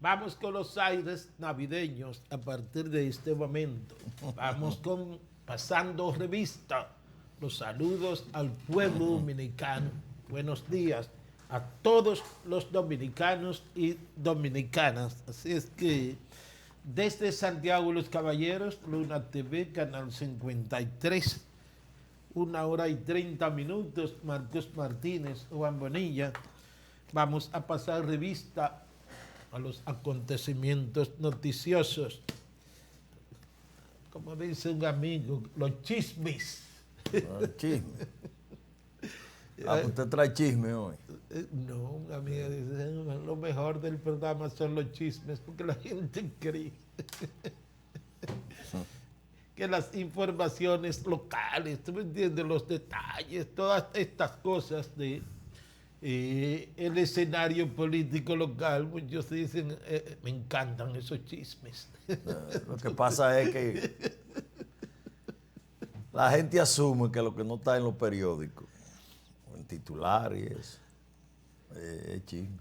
Vamos con los aires navideños a partir de este momento. Vamos con pasando revista. Los saludos al pueblo dominicano. Buenos días a todos los dominicanos y dominicanas. Así es que desde Santiago los Caballeros, Luna TV, Canal 53, 1 hora y 30 minutos, Marcos Martínez, Juan Bonilla. Vamos a pasar revista a los acontecimientos noticiosos. Como dice un amigo, los chismes. Chisme. Pues usted trae chisme hoy. No, un amigo dice, lo mejor del programa son los chismes, porque la gente cree que las informaciones locales, ¿tú me entiendes? Los detalles, todas estas cosas de el escenario político local, muchos dicen, me encantan esos chismes. Lo que pasa es que la gente asume que lo que no está en los periódicos, en titulares, es chisme.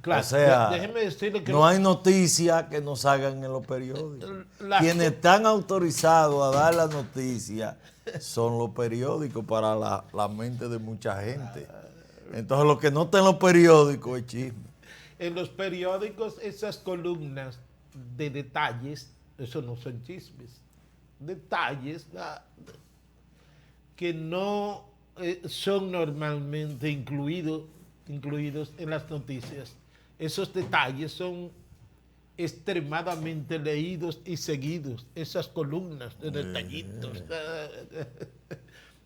Claro, o sea, déjeme decirle que no hay noticias que no salgan en los periódicos. Quienes están autorizados a dar la noticia son los periódicos para la mente de mucha gente. Entonces lo que no está en los periódicos es chisme. En los periódicos esas columnas de detalles, eso no son chismes, detalles que no son normalmente incluidos en las noticias. Esos detalles son extremadamente leídos y seguidos, esas columnas de detallitos.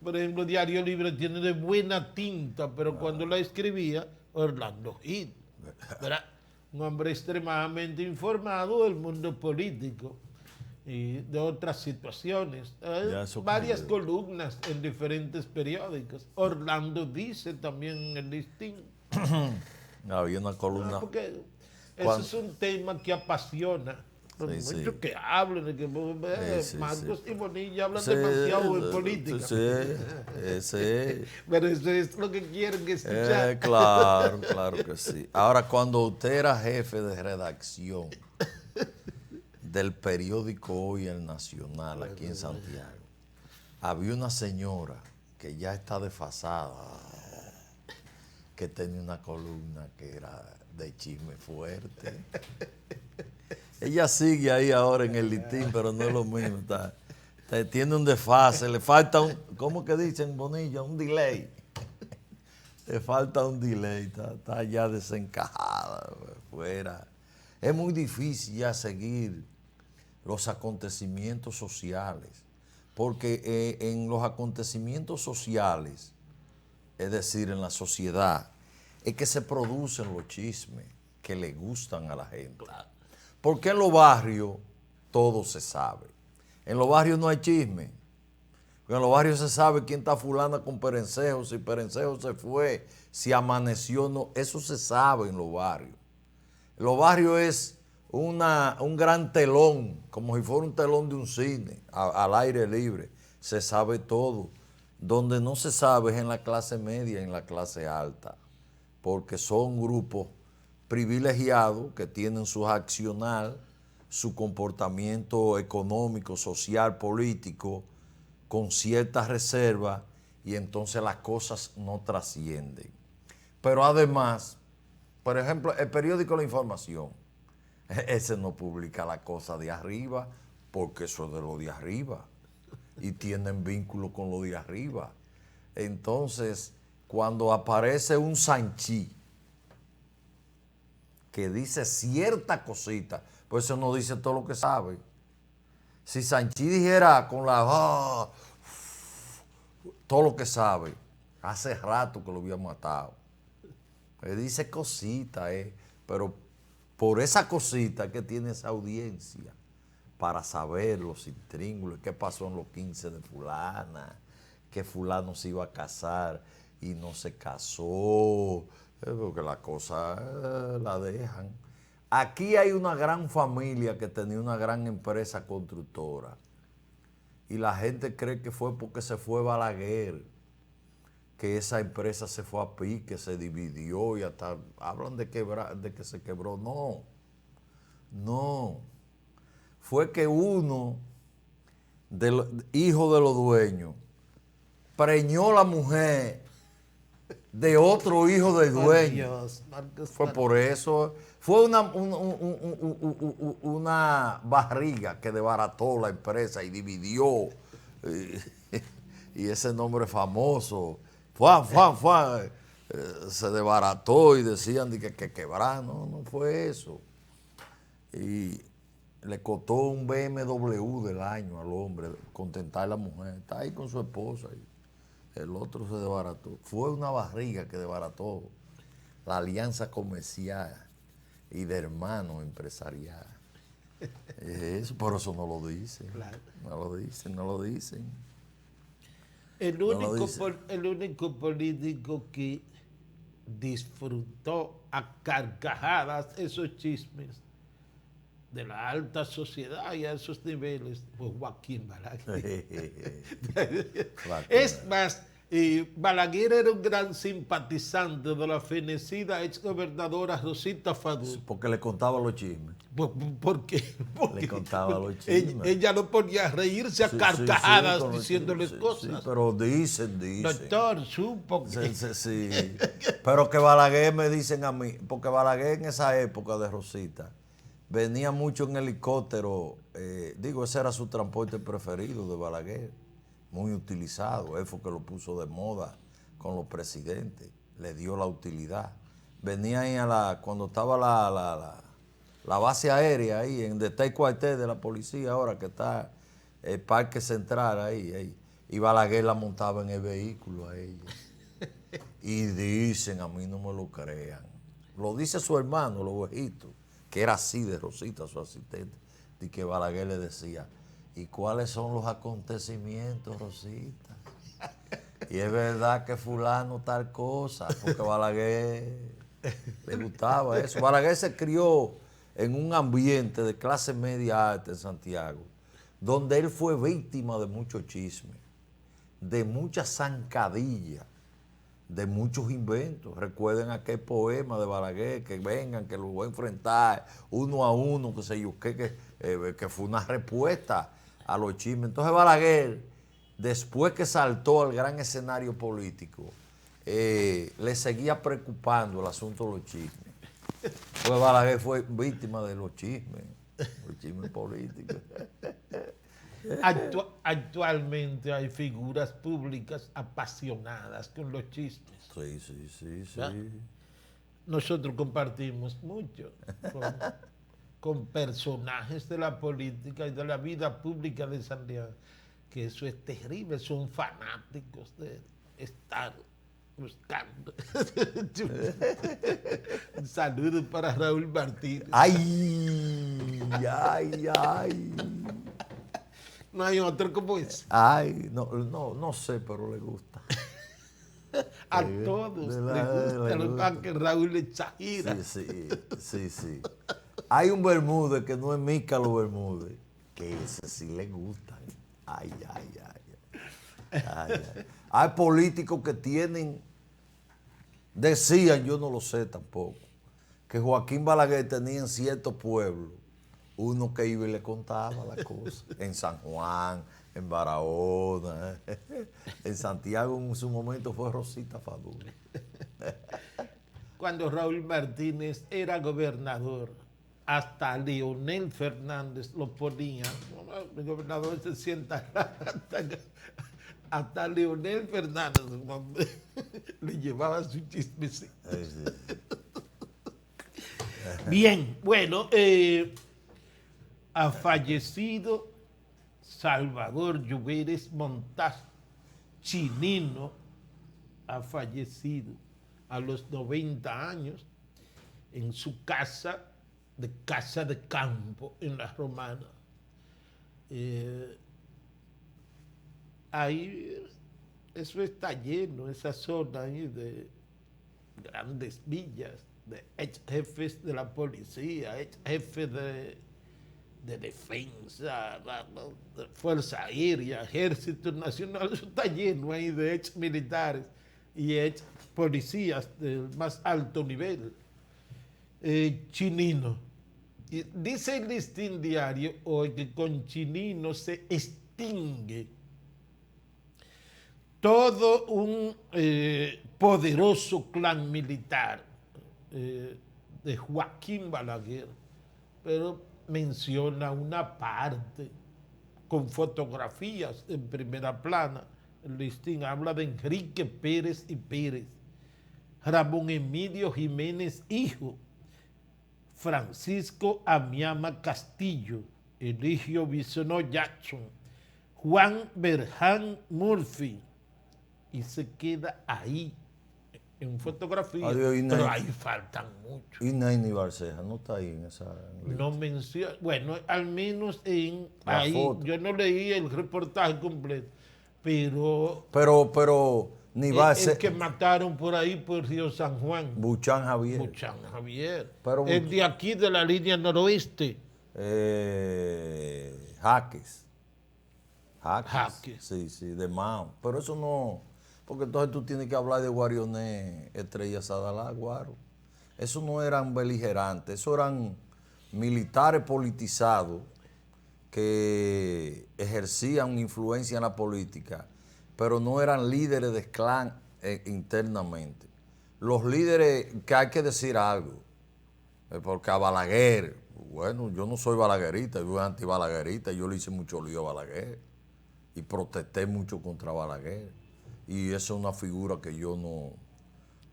Por ejemplo, Diario Libre tiene de buena tinta, pero cuando la escribía, Orlando Gil, ¿verdad? Un hombre extremadamente informado del mundo político y de otras situaciones. Varias columnas en diferentes periódicos. Orlando dice también en el Listín. Había una columna. Porque eso es un tema que apasiona. Sí, Muchos que hablan, de que Marcos y Bonilla hablan Sí, demasiado de política. Sí. Pero eso es lo que quieren escuchar. Claro que sí. Ahora, cuando usted era jefe de redacción del periódico Hoy El Nacional, aquí en Santiago, había una señora que ya está desfasada, que tenía una columna que era de chisme fuerte. Ella sigue ahí ahora en el Listín, pero no es lo mismo. Tiene un desfase, le falta un, ¿cómo que dicen, Bonilla? Un delay. Le falta un delay, está ya desencajada, fuera. Es muy difícil ya seguir los acontecimientos sociales, porque en los acontecimientos sociales, es decir, en la sociedad, es que se producen los chismes que le gustan a la gente. Porque en los barrios todo se sabe. En los barrios no hay chisme. En los barrios se sabe quién está fulana con Perencejo, si Perencejo se fue, si amaneció o no. Eso se sabe en los barrios. En los barrios es un gran telón, como si fuera un telón de un cine, al aire libre. Se sabe todo. Donde no se sabe es en la clase media y en la clase alta, porque son grupos privilegiados que tienen su accionar, su comportamiento económico, social, político, con ciertas reservas, y entonces las cosas no trascienden. Pero además, por ejemplo, el periódico La Información, ese no publica la cosa de arriba, porque eso es de lo de arriba, y tienen vínculo con lo de arriba. Entonces, cuando aparece un Sanchí que dice cierta cosita, pues eso no dice todo lo que sabe. Si Sanchí dijera con la todo lo que sabe, hace rato que lo había matado. Él dice cosita, pero por esa cosita que tiene esa audiencia, para saber los intríngulos, qué pasó en los 15 de fulana, que fulano se iba a casar y no se casó, porque la cosa la dejan. Aquí hay una gran familia que tenía una gran empresa constructora y la gente cree que fue porque se fue Balaguer que esa empresa se fue a pique, se dividió y hasta hablan de que se quebró. No, no. Fue que uno hijo de los dueños preñó la mujer de otro hijo del dueño. Dios, Marcos, Fue por eso. Fue una barriga que desbarató la empresa y dividió. Y ese nombre famoso, se desbarató y decían de que quebrar. No, no fue eso. Y le costó un BMW del año al hombre contentar a la mujer. Está ahí con su esposa y el otro se desbarató. Fue una barriga que desbarató la alianza comercial y de hermano empresarial. Eso, por eso no lo dicen. Claro. No lo dicen. El No lo único, dicen. el único político que disfrutó a carcajadas esos chismes de la alta sociedad y a esos niveles fue Joaquín Balaguer. Es más, Balaguer era un gran simpatizante de la fenecida exgobernadora Rosita Fadul. Porque le contaba los chismes. ¿Por qué? Le contaba los chismes. Ella no podía reírse a carcajadas diciéndoles cosas. Sí, pero dicen. Doctor, supo que... Sí. Pero que Balaguer me dicen a mí, porque Balaguer en esa época de Rosita venía mucho en helicóptero, ese era su transporte preferido de Balaguer, muy utilizado, él fue que lo puso de moda con los presidentes, le dio la utilidad. Venía ahí cuando estaba la base aérea ahí, en donde está el cuartel de la policía ahora, que está el Parque Central ahí, y Balaguer la montaba en el vehículo a ella. Y dicen, a mí no me lo crean, lo dice su hermano, los viejitos, que era así de Rosita, su asistente, y que Balaguer le decía, ¿y cuáles son los acontecimientos, Rosita? Y es verdad que fulano tal cosa, porque Balaguer le gustaba eso. Balaguer se crió en un ambiente de clase media alta en Santiago, donde él fue víctima de muchos chismes, de muchas zancadillas, de muchos inventos. Recuerden aquel poema de Balaguer, que vengan, que los voy a enfrentar uno a uno, que sé yo, que fue una respuesta a los chismes. Entonces Balaguer, después que saltó al gran escenario político, le seguía preocupando el asunto de los chismes. Pues Balaguer fue víctima de los chismes políticos. Actualmente hay figuras públicas apasionadas con los chismes. Sí. Nosotros compartimos mucho con personajes de la política y de la vida pública de Santiago, que eso es terrible, son fanáticos de estar buscando. Un saludo para Raúl Martínez. Ay. No hay otro como ese. Ay, no sé, pero le gusta. A todos les gusta que Raúl exagera. Sí. Hay un Bermúdez que no es Mícalo Bermúdez, que ese sí le gusta. Ay. Hay políticos que decían, yo no lo sé tampoco, que Joaquín Balaguer tenía en ciertos pueblos uno que iba y le contaba las cosas. En San Juan, en Barahona, en Santiago en su momento fue Rosita Fadul. Cuando Raúl Martínez era gobernador, hasta Leonel Fernández lo ponía. El gobernador se sienta hasta Leonel Fernández le llevaba su chismecito. Bien, bueno, ha fallecido Salvador Lluveres Montaz, Chinino, ha fallecido a los 90 años en su casa de campo en La Romana. Ahí eso está lleno, esa zona ahí de grandes villas, de ex jefes de la policía, ex jefes de defensa, de Fuerza Aérea, Ejército Nacional, eso está lleno ahí de ex militares y es policías del más alto nivel, Chinino. Y dice el Listín Diario hoy que con Chinino se extingue todo un poderoso clan militar de Joaquín Balaguer, pero menciona una parte con fotografías en primera plana. El Listín habla de Enrique Pérez y Pérez, Ramón Emilio Jiménez hijo, Francisco Amiama Castillo, Eligio Bisonó Jackson, Juan Berján Murphy, y se queda ahí en fotografía, pero ahí faltan muchos. Y Nayni Barceja no está ahí en esa lista. No menciona, bueno, al menos en ahí, foto. yo no leí el reportaje completo, pero ni el que mataron por ahí por Río San Juan, Buchan Javier. Buchan Javier, Pero el de aquí de la línea noroeste. Jaques. Jaques. Sí, de Mao. Pero eso no, porque entonces tú tienes que hablar de Guarioné, Estrella Sadalá, Guaro. Eso no eran beligerantes, eso eran militares politizados que ejercían influencia en la política, pero no eran líderes de clan internamente. Los líderes, que hay que decir algo, porque a Balaguer, bueno, yo no soy balaguerita, yo soy antibalaguerita, yo le hice mucho lío a Balaguer y protesté mucho contra Balaguer. Y esa es una figura que yo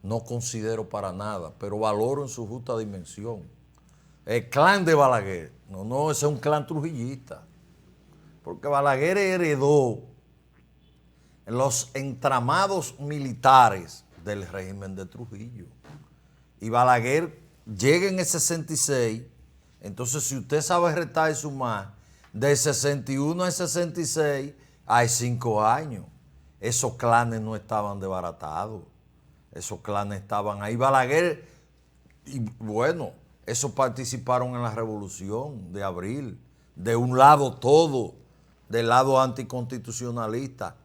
no considero para nada, pero valoro en su justa dimensión. El clan de Balaguer, no, ese es un clan trujillista, porque Balaguer heredó los entramados militares del régimen de Trujillo. Y Balaguer llega en el 66, entonces si usted sabe restar y sumar, de 61 al 66 hay 5 años. Esos clanes no estaban desbaratados, esos clanes estaban ahí. Balaguer, y bueno, esos participaron en la revolución de abril, de un lado todo, del lado anticonstitucionalista.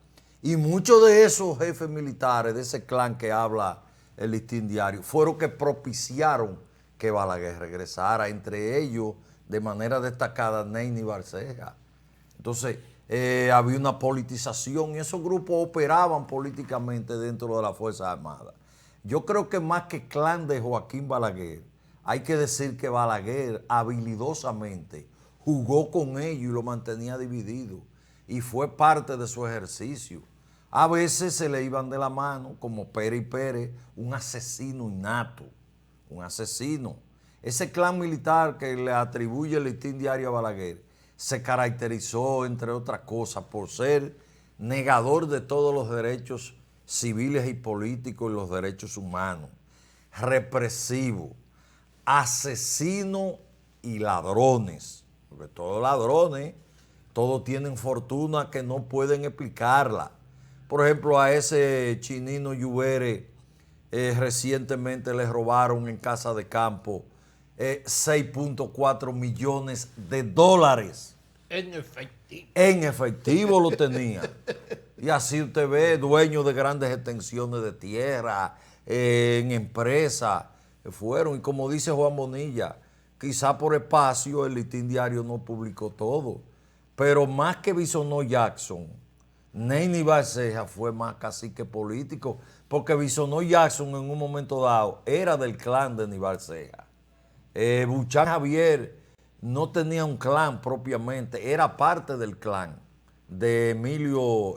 Y muchos de esos jefes militares, de ese clan que habla el Listín Diario, fueron que propiciaron que Balaguer regresara, entre ellos, de manera destacada, Nayni Barceja. Entonces, había una politización y esos grupos operaban políticamente dentro de las Fuerzas Armadas. Yo creo que más que clan de Joaquín Balaguer, hay que decir que Balaguer habilidosamente jugó con ellos y lo mantenía dividido y fue parte de su ejercicio. A veces se le iban de la mano, como Pérez y Pérez, un asesino innato, un asesino. Ese clan militar que le atribuye el Listín Diario a Balaguer se caracterizó, entre otras cosas, por ser negador de todos los derechos civiles y políticos y los derechos humanos, represivo, asesino y ladrones, porque todos ladrones, todos tienen fortuna que no pueden explicarla. Por ejemplo, a ese Chinino Lluvere recientemente le robaron en Casa de Campo 6.4 millones de dólares. En efectivo. En efectivo lo tenía. Y así usted ve, dueños de grandes extensiones de tierra, en empresas, fueron. Y como dice Juan Bonilla, quizá por espacio el Listín Diario no publicó todo, pero más que Bisonó Jackson, Nayni Barceja fue más cacique político, porque Bisonó Jackson en un momento dado era del clan de Nayni Barceja. Buchan Javier no tenía un clan propiamente, era parte del clan de Emilio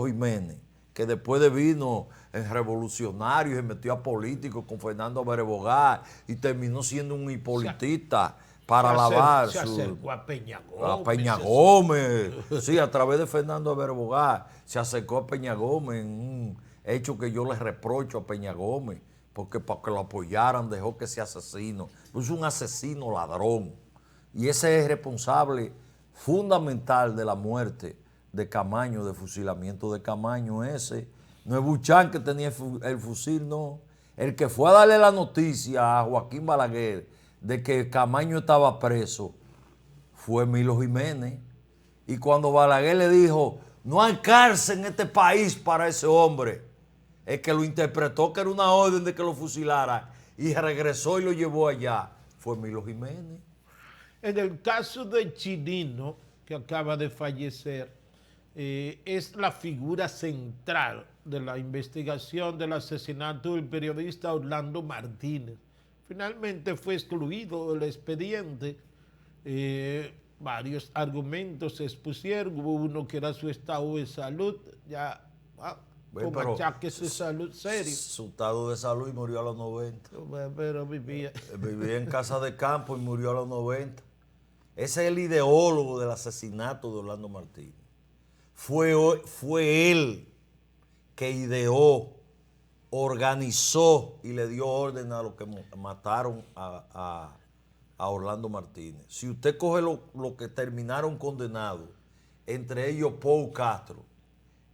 Jiménez, que después vino en revolucionario y se metió a político con Fernando Berebogá y terminó siendo un hipolitista para lavar se acercó a Peña Gómez. A Peña Gómez, sí, a través de Fernando Berebogá se acercó a Peña Gómez, en un hecho que yo le reprocho a Peña Gómez, porque para que lo apoyaran dejó que ese asesino, es un asesino ladrón, y ese es responsable fundamental de la muerte de Camaño, de fusilamiento de Camaño. Ese no es Buchan que tenía el fusil, no. El que fue a darle la noticia a Joaquín Balaguer de que Camaño estaba preso fue Emilio Jiménez. Y cuando Balaguer le dijo, No hay cárcel en este país para ese hombre. El que lo interpretó que era una orden de que lo fusilara y regresó y lo llevó allá fue Milo Jiménez. En el caso de Chinino, que acaba de fallecer, es la figura central de la investigación del asesinato del periodista Orlando Martínez. Finalmente fue excluido del expediente. Varios argumentos se expusieron. Hubo uno que era su estado de salud, ya con achaques de salud serios. Su estado de salud y murió a los 90. Pero vivía. Vivía en casa de campo y murió a los 90. Ese es el ideólogo del asesinato de Orlando Martínez. Fue él que ideó, organizó y le dio orden a los que mataron a Orlando Martínez. Si usted coge lo que terminaron condenados, entre ellos Paul Castro,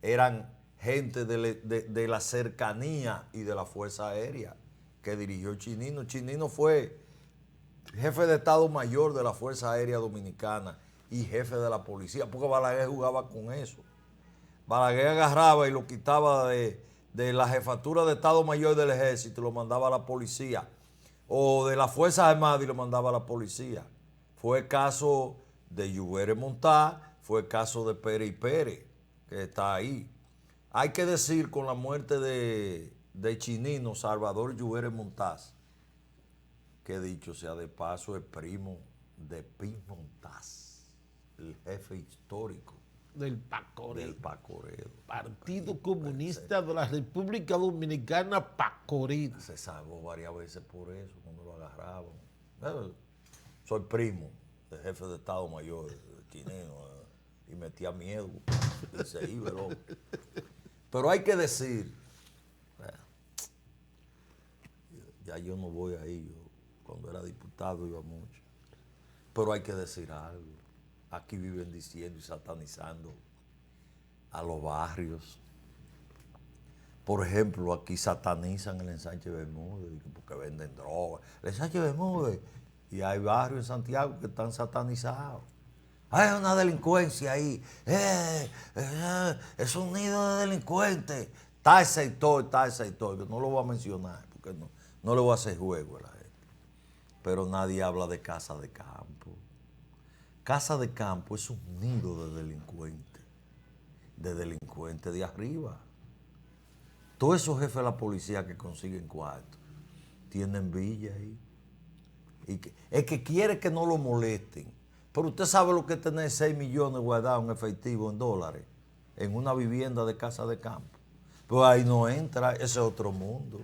eran gente de la cercanía y de la Fuerza Aérea que dirigió Chinino. Chinino fue jefe de Estado Mayor de la Fuerza Aérea Dominicana y jefe de la policía, porque Balaguer jugaba con eso. Balaguer agarraba y lo quitaba de la jefatura de Estado Mayor del Ejército y lo mandaba a la policía, o de las Fuerzas Armadas y lo mandaba a la policía. Fue el caso de Lluvere Montá, fue el caso de Pérez y Pérez, que está ahí. Hay que decir, con la muerte de Chinino, Salvador Lluvere Montaz, que dicho sea de paso, es primo de Pin Montaz, el jefe histórico Del Pacoredo. Partido Comunista de la República Dominicana, Pacoredo. Se salvó varias veces por eso, cuando lo agarraban. Soy primo del jefe de Estado Mayor, Chinino, y metía miedo, y se iba el hombre. Pero hay que decir, ya yo no voy ahí, cuando era diputado iba mucho, pero hay que decir algo. Aquí viven diciendo y satanizando a los barrios. Por ejemplo, aquí satanizan el Ensanche Bermúdez porque venden drogas. El Ensanche Bermúdez, y hay barrios en Santiago que están satanizados. Hay una delincuencia ahí. Es un nido de delincuentes. Tal sector, que no lo voy a mencionar porque no le voy a hacer juego a la gente. Pero nadie habla de casa de campo. Casa de campo es un nido de delincuentes de arriba. Todos esos jefes de la policía que consiguen cuartos tienen villa ahí. El que quiere que no lo molesten. Pero usted sabe lo que es tener 6 millones guardados en efectivo, en dólares, en una vivienda de casa de campo. Pues ahí no entra, ese es otro mundo.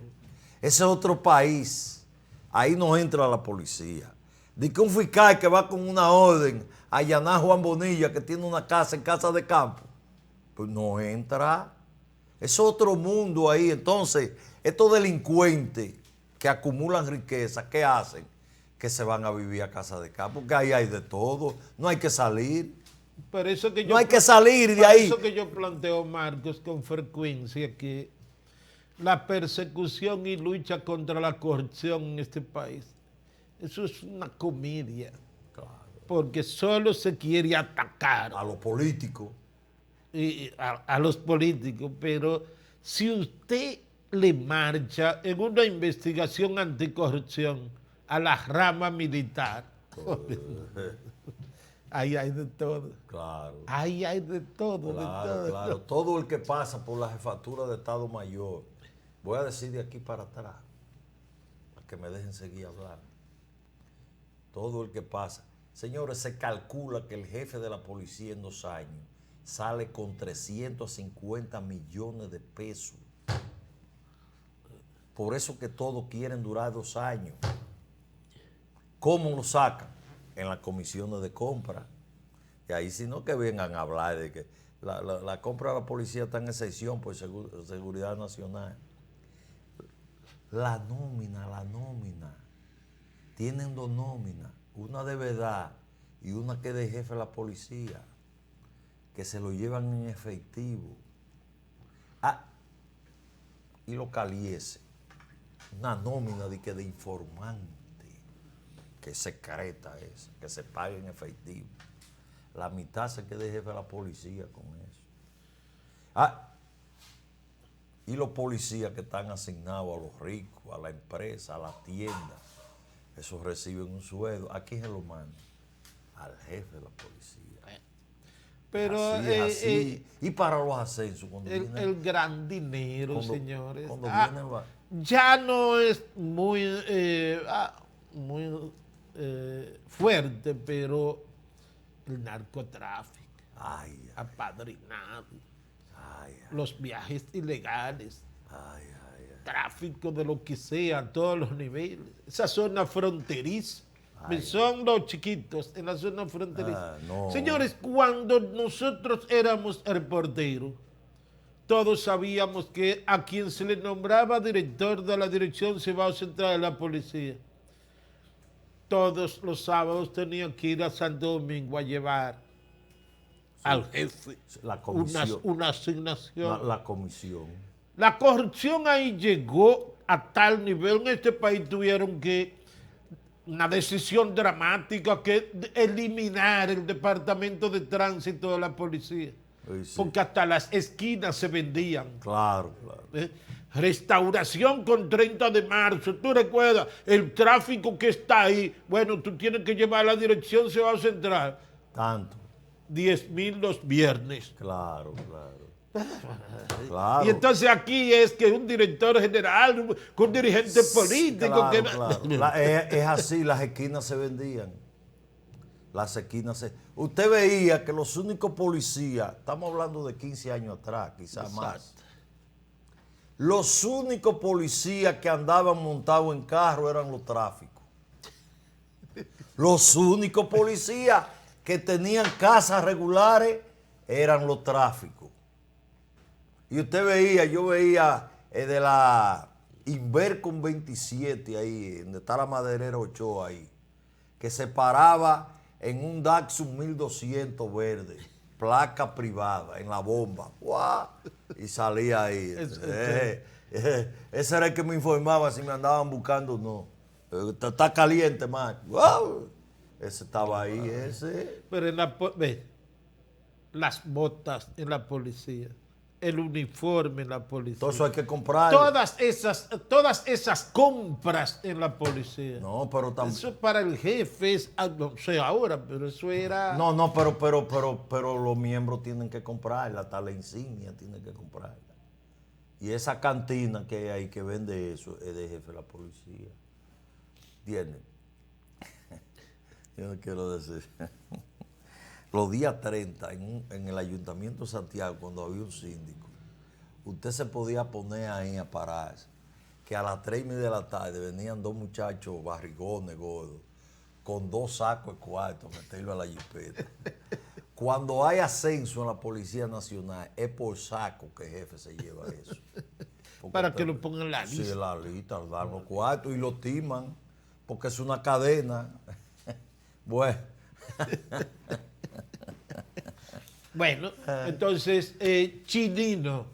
Ese es otro país. Ahí no entra la policía. De que un fiscal que va con una orden a allanar a Juan Bonilla, que tiene una casa en casa de campo, pues no entra. Es otro mundo ahí. Entonces, estos delincuentes que acumulan riqueza, ¿qué hacen? Que se van a vivir a casa de campo, porque ahí hay de todo. No hay que salir. Por eso que no hay que salir de ahí. Por eso que yo planteo, Marcos, con frecuencia que la persecución y lucha contra la corrupción en este país, eso es una comedia. Claro. Porque solo se quiere atacar a los políticos. A los políticos, pero si usted le marcha en una investigación anticorrupción a la rama militar, ahí hay de todo. Claro. Ahí hay de todo. Claro. Todo el que pasa por la jefatura de Estado Mayor, voy a decir de aquí para atrás, para que me dejen seguir hablando. Todo el que pasa. Señores, se calcula que el jefe de la policía en 2 años sale con 350 millones de pesos. Por eso que todos quieren durar 2 años. ¿Cómo lo sacan? En las comisiones de compra. Y ahí si no que vengan a hablar de que la compra de la policía está en excepción por seguridad nacional. La nómina. Tienen 2 nóminas, una de verdad y una que es de jefe de la policía, que se lo llevan en efectivo. Y lo caliese. Una nómina de informante, que es secreta esa, que se pague en efectivo. La mitad se quede jefe de la policía con eso. Ah, y los policías que están asignados a los ricos, a la empresa, a la tienda, esos reciben un sueldo. ¿A quién se lo mandan? Al jefe de la policía. Pero Así es así. Y para los ascensos, cuando el gran dinero, cuando- señores, cuando vienen ya no es muy, muy fuerte, pero el narcotráfico, ay, ay, apadrinado, ay, los viajes ilegales, ay, ay, tráfico de lo que sea, a todos los niveles. Esa zona fronteriza. Ay. Son los chiquitos en la zona fronteriza. no. Señores, cuando nosotros éramos reporteros, todos sabíamos que a quien se le nombraba director de la Dirección Cibao Central de la Policía, todos los sábados tenían que ir a Santo Domingo a llevar al jefe La comisión. una asignación. La comisión. La corrupción ahí llegó a tal nivel. En este país tuvieron que una decisión dramática que eliminar el departamento de tránsito de la policía. Sí. Porque hasta las esquinas se vendían. Claro, claro. Restauración con 30 de marzo. ¿Tú recuerdas el tráfico que está ahí? Bueno, tú tienes que llevar a la dirección Cibao Central. Tanto. 10,000 los viernes. Claro, claro. Claro. Y entonces aquí es que un director general, un dirigente político. Claro. Es así, las esquinas se vendían. Las esquinas se... Usted veía que los únicos policías, estamos hablando de 15 años atrás, quizás más. Los únicos policías que andaban montados en carro eran los tráficos. Los únicos policías que tenían casas regulares eran los tráficos. Y usted veía, yo veía de la Inver con 27 ahí, donde está la maderera Ochoa ahí, que se paraba en un Datsun 1200 verde, placa privada, en la bomba. ¡Guau! Y salía ahí. Ese era el que me informaba si me andaban buscando o no. Está caliente, man. ¡Wow! Ese estaba ahí, ese. Pero las botas en la policía, el uniforme en la policía. Todo eso hay que comprar. Todas esas compras en la policía. No, pero también. Eso para el jefe es, no sé ahora, pero eso era. No, pero los miembros tienen que comprarla, hasta la insignia tienen que comprarla. Y esa cantina que hay que vende eso es de jefe de la policía. ¿Entienden? Yo no quiero decir. Los días 30, en el Ayuntamiento de Santiago, cuando había un síndico, usted se podía poner ahí a pararse, que a las 3:30 de la tarde venían dos muchachos barrigones, gordos, con 2 sacos de cuarto, meterlo a la jipeta. Cuando hay ascenso en la Policía Nacional, es por saco que el jefe se lleva eso. Para que lo pongan en la lista. Sí, la lista, dan los cuartos y lo timan, porque es una cadena. Bueno. Bueno, entonces, Chinino,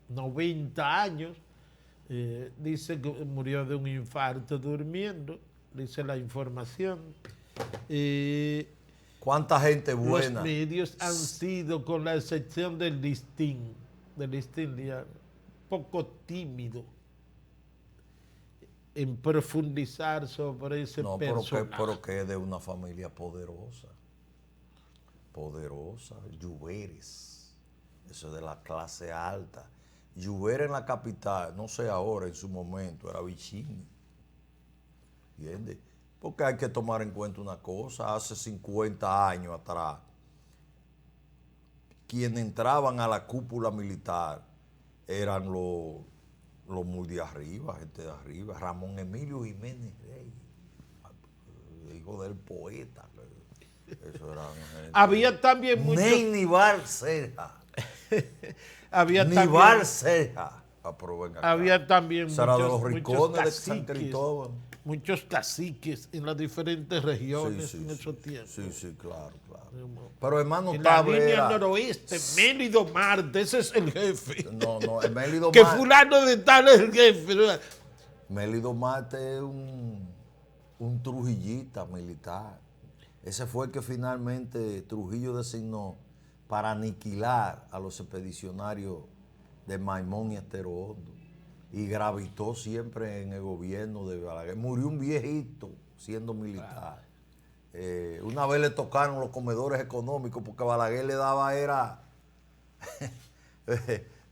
90 años, dice que murió de un infarto durmiendo, dice la información. ¿Cuánta gente buena? Los medios han sido, con la excepción del listín diario, poco tímido en profundizar sobre ese personaje. Pero que es de una familia poderosa. Lluveres, eso es de la clase alta. Lluveres en la capital, no sé ahora, en su momento, era Vicini. ¿Entiendes? Porque hay que tomar en cuenta una cosa, hace 50 años atrás, quienes entraban a la cúpula militar eran los muy de arriba, gente de arriba. Ramón Emilio Jiménez Rey, hijo del poeta. Eso era había también muchos... Nibar Ceja. había Nibar Ceja. Había también muchos caciques en las diferentes regiones en esos tiempos. Sí, claro. Pero hermano, en la línea noroeste, Mélido Marte, ese es el jefe. No, el Mélido que Marte. fulano de tal es el jefe. Mélido Marte es un trujillita militar. Ese fue el que finalmente Trujillo designó para aniquilar a los expedicionarios de Maimón y Estero Hondo. Y gravitó siempre en el gobierno de Balaguer. Murió un viejito siendo militar. Una vez le tocaron los comedores económicos porque Balaguer le daba, era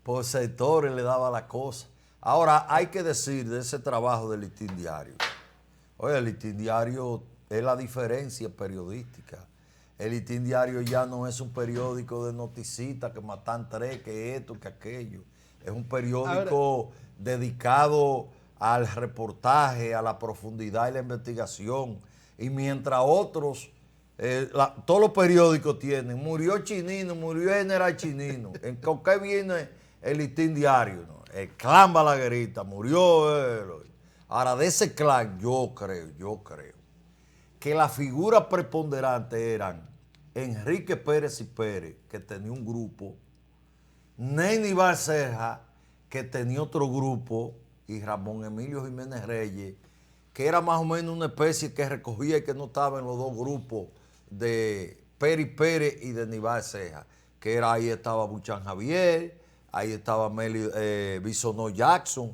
por sectores le daba la cosa. Ahora, hay que decir de ese trabajo del Listín Diario. Oye, el Listín Diario es la diferencia periodística. El Listín Diario ya no es un periódico de noticitas que matan tres, que esto, que aquello. Es un periódico dedicado al reportaje, a la profundidad y la investigación. Y mientras otros, todos los periódicos tienen, murió Chinino, murió General Chinino. ¿En qué viene el Listín Diario? ¿No? El clan Balaguerista, murió él. Ahora, de ese clan, yo creo que las figuras preponderantes eran Enrique Pérez y Pérez, que tenía un grupo, Neni Barceja, que tenía otro grupo, y Ramón Emilio Jiménez Reyes, que era más o menos una especie que recogía y que no estaba en los dos grupos de Pérez y de Nival Ceja, que era ahí estaba Buchan Javier, ahí estaba Bisonó Jackson,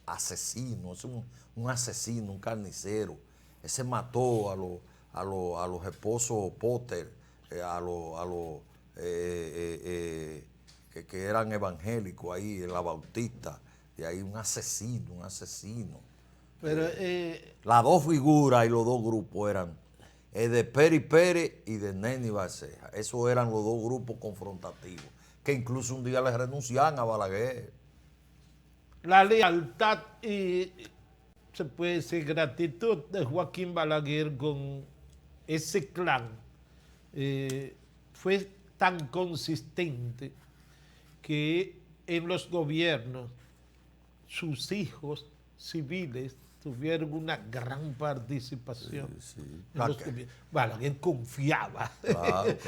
asesino, es un asesino, un carnicero. Ese mató a los esposos Potter, que eran evangélicos ahí, en la Bautista, de ahí un asesino. Pero, las dos figuras y los dos grupos eran de Pérez y de Neni Barceja. Esos eran los dos grupos confrontativos, que incluso un día les renunciaban a Balaguer. la lealtad y, se puede decir, gratitud de Joaquín Balaguer con ese clan fue tan consistente que en los gobiernos sus hijos civiles tuvieron una gran participación. Balaguer confiaba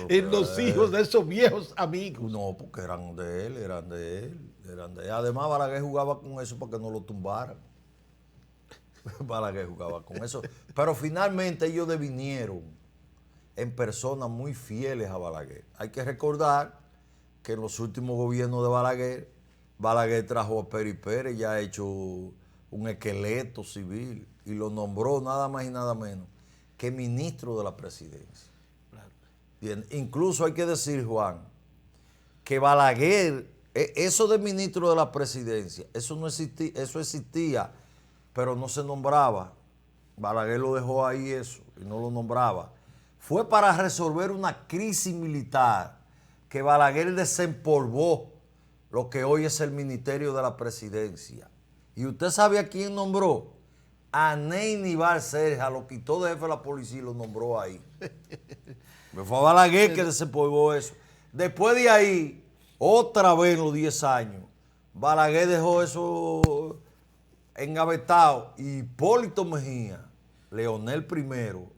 en los hijos de esos viejos amigos. No, porque eran de él. Además, Balaguer jugaba con eso para que no lo tumbaran. Balaguer jugaba con eso. Pero finalmente ellos devinieron en personas muy fieles a Balaguer. Hay que recordar que en los últimos gobiernos de Balaguer trajo a Pérez, ya ha hecho un esqueleto civil y lo nombró nada más y nada menos que ministro de la presidencia. Bien, incluso hay que decir, Juan, que Balaguer, eso de ministro de la presidencia, eso no existía, eso existía, pero no se nombraba. Balaguer lo dejó ahí eso y no lo nombraba. Fue para resolver una crisis militar que Balaguer desempolvó lo que hoy es el Ministerio de la Presidencia. ¿Y usted sabe a quién nombró? A Neni Barceja, lo quitó de jefe de la policía y lo nombró ahí. Me fue a Balaguer que desempolvó eso. Después de ahí, otra vez en los 10 años, Balaguer dejó eso engavetado. Y Hipólito Mejía, Leonel primero,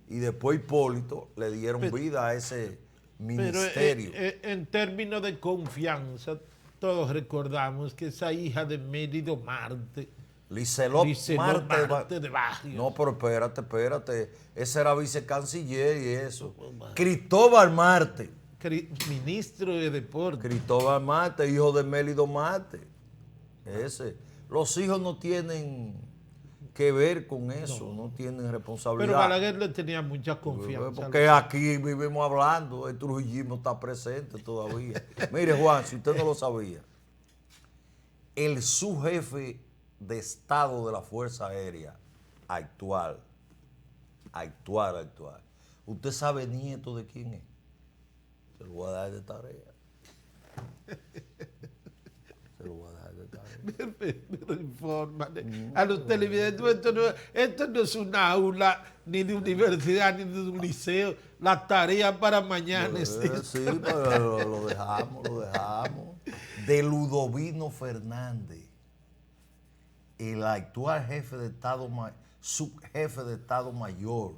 y después Hipólito le dieron vida a ese ministerio. Pero en términos de confianza, todos recordamos que esa hija de Mérido Marte, Licelot Marte de Barrios. No, pero espérate. Ese era vicecanciller y eso. Cristóbal Marte. Ministro de Deportes. Cristóbal Marte, hijo de Mélido Marte. Ese. Los hijos no tienen que ver con eso, no tienen responsabilidad. Pero Balaguer le tenía mucha confianza. Porque aquí vivimos hablando, el trujillismo está presente todavía. Mire, Juan, si usted no lo sabía, el subjefe de Estado de la Fuerza Aérea actual, ¿usted sabe nieto de quién es? Se lo voy a dar de tarea. Pero infórmale a los televidentes, esto no es una aula ni de universidad ni de un liceo. La tarea para mañana es esto. Sí, pero lo dejamos. De Ludovino Fernández, el actual subjefe de Estado Mayor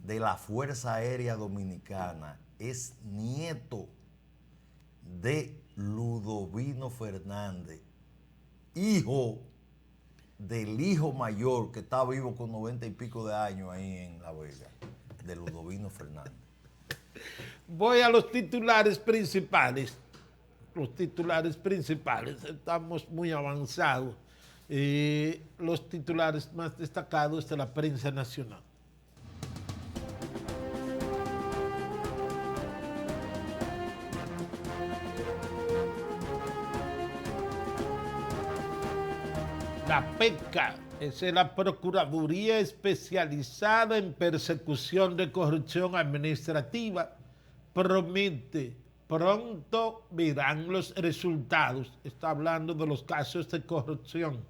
de la Fuerza Aérea Dominicana, es nieto de Ludovino Fernández, hijo del hijo mayor que está vivo con 90 y pico de años ahí en La Vega, de Ludovino Fernández. Voy a los titulares principales. Los titulares principales, estamos muy avanzados. Los titulares más destacados de la prensa nacional. La PECA es la Procuraduría Especializada en Persecución de Corrupción Administrativa. Promete, pronto verán los resultados. Está hablando de los casos de corrupción.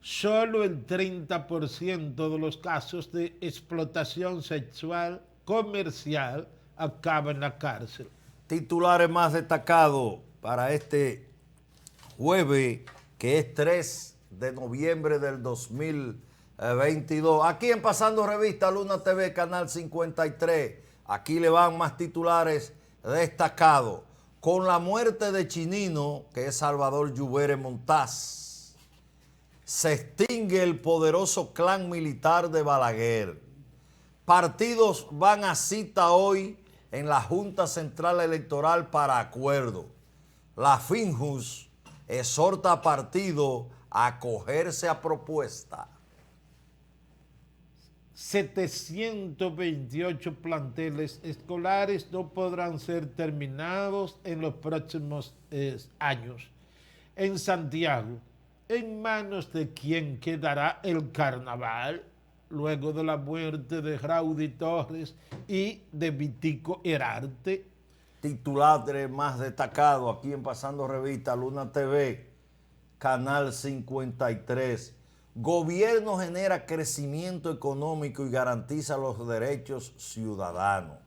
Solo el 30% de los casos de explotación sexual comercial acaba en la cárcel. Titulares más destacados para este jueves, que es 3 de noviembre del 2022. Aquí en Pasando Revista, Luna TV, Canal 53. Aquí le van más titulares destacados. Con la muerte de Chinino, que es Salvador Lluvere Montaz, se extingue el poderoso clan militar de Balaguer. Partidos van a cita hoy en la Junta Central Electoral para acuerdo. La FINJUS exhorta a partido a acogerse a propuesta. 728 planteles escolares no podrán ser terminados en los próximos años. En Santiago, ¿en manos de quién quedará el carnaval luego de la muerte de Raudy Torres y de Vitico Herarte? Titulares más destacados aquí en Pasando Revista, Luna TV, Canal 53. Gobierno genera crecimiento económico y garantiza los derechos ciudadanos.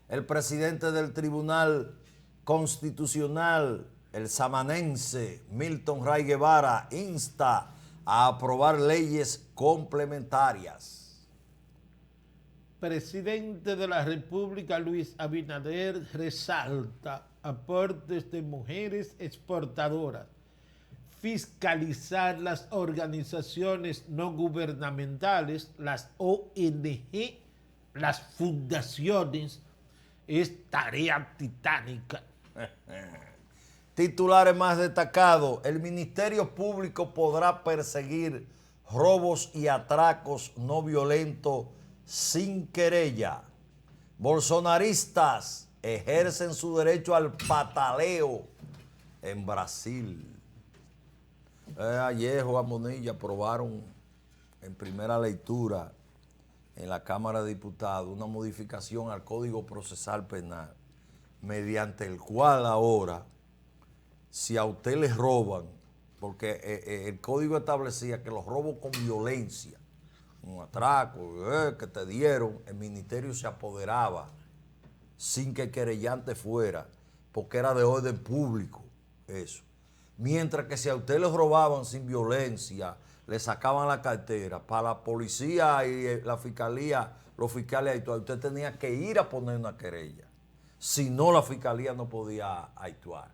El presidente del Tribunal Constitucional, el samanense Milton Ray Guevara, insta a aprobar leyes complementarias. Presidente de la República, Luis Abinader, resalta aportes de mujeres exportadoras. Fiscalizar las organizaciones no gubernamentales, las ONG, las fundaciones, es tarea titánica. Titulares más destacados. El Ministerio Público podrá perseguir robos y atracos no violentos sin querella. Bolsonaristas ejercen su derecho al pataleo en Brasil. Ayer Juan Bonilla aprobaron en primera lectura en la Cámara de Diputados una modificación al Código Procesal Penal, mediante el cual ahora, si a usted le roban, porque el código establecía que los robos con violencia, un atraco, que te dieron, el ministerio se apoderaba sin que el querellante fuera, porque era de orden público eso. Mientras que si a usted les robaban sin violencia, le sacaban la cartera, para la policía y la fiscalía, los fiscales actuar, usted tenía que ir a poner una querella. Si no, la fiscalía no podía actuar.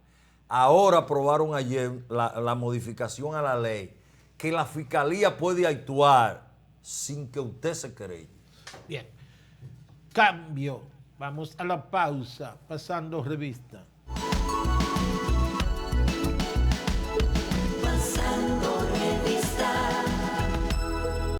Ahora aprobaron ayer la modificación a la ley, que la fiscalía puede actuar sin que usted se querelle. Bien, cambio. Vamos a la pausa, Pasando Revista.